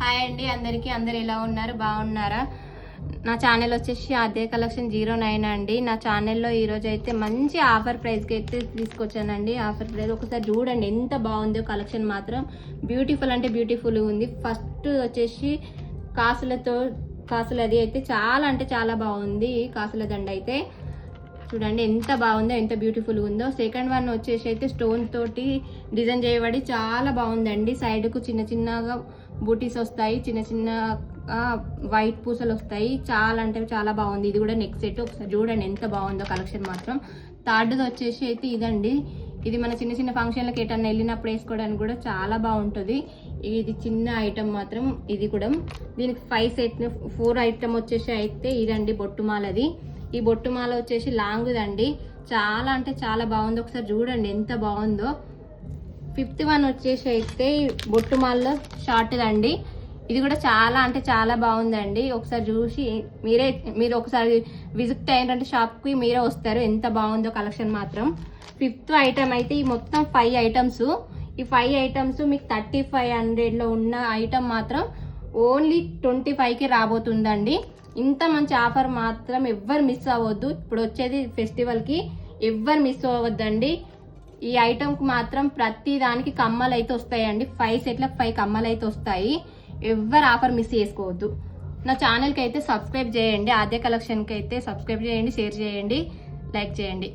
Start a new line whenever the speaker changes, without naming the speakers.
Hi అండి అందరికీ. అందరు ఎలా ఉన్నారు? బాగున్నారా? నా ఛానల్ వచ్చేసి ఆద్య కలెక్షన్ 09 అండి. నా ఛానల్లో ఈరోజు అయితే మంచి ఆఫర్ ప్రైస్కి అయితే తీసుకొచ్చానండి. ఆఫర్ ప్రైస్ ఒకసారి చూడండి ఎంత బాగుందో. కలెక్షన్ మాత్రం బ్యూటిఫుల్ అంటే బ్యూటిఫుల్ ఉంది. ఫస్ట్ వచ్చేసి కాసులది అయితే చాలా అంటే చాలా బాగుంది. కాసుల దండ అయితే చూడండి ఎంత బాగుందో, ఎంత బ్యూటిఫుల్ ఉందో. సెకండ్ వన్ వచ్చేసి అయితే స్టోన్ తోటి డిజైన్ చేయబడి చాలా బాగుందండి. సైడ్కు చిన్న చిన్నగా బూటీస్ వస్తాయి, చిన్న చిన్న వైట్ పూసలు వస్తాయి. చాలా అంటే చాలా బాగుంది. ఇది కూడా నెక్ సెట్ ఒకసారి చూడండి ఎంత బాగుందో కలెక్షన్ మాత్రం. థర్డ్ది వచ్చేసి అయితే ఇదండి. ఇది మన చిన్న చిన్న ఫంక్షన్లకు ఎటన్నా వెళ్ళినప్పుడు వేసుకోవడానికి కూడా చాలా బాగుంటుంది. ఇది చిన్న ఐటమ్ మాత్రం. ఇది కూడా దీనికి 4 ఐటమ్ వచ్చేసి అయితే ఇదండి బొట్టుమాలది. ఈ బొట్టుమాల వచ్చేసి లాంగ్దండి. చాలా అంటే చాలా బాగుంది. ఒకసారి చూడండి ఎంత బాగుందో. 5th వన్ వచ్చేసి అయితే బొట్టుమాలలో షార్ట్దండి. ఇది కూడా చాలా అంటే చాలా బాగుందండి. ఒకసారి చూసి మీరు ఒకసారి విజిట్ అయ్యారంటే షాప్కి మీరే వస్తారు. ఎంత బాగుందో కలెక్షన్ మాత్రం. 5th ఐటమ్ అయితే ఈ మొత్తం 5 ఐటమ్స్. ఈ 5 ఐటమ్స్ మీకు 3500లో ఉన్న ఐటమ్ మాత్రం ఓన్లీ 25కి రాబోతుందండి. ఇంత మంచి ఆఫర్ మాత్రం ఎవ్వరు మిస్ అవ్వద్దు. ఇప్పుడు వచ్చేది ఫెస్టివల్కి, ఎవ్వరు మిస్ అవ్వద్దండి. ఈ ఐటమ్కి మాత్రం ప్రతి దానికి కమ్మలు అయితే వస్తాయండి. 5 సెట్లకు 5 కమ్మలు అయితే వస్తాయి. ఎవ్వరు ఆఫర్ మిస్ చేసుకోవద్దు. నా ఛానల్కి అయితే సబ్స్క్రైబ్ చేయండి. ఆద్య కలెక్షన్కి అయితే సబ్స్క్రైబ్ చేయండి, షేర్ చేయండి, లైక్ చేయండి.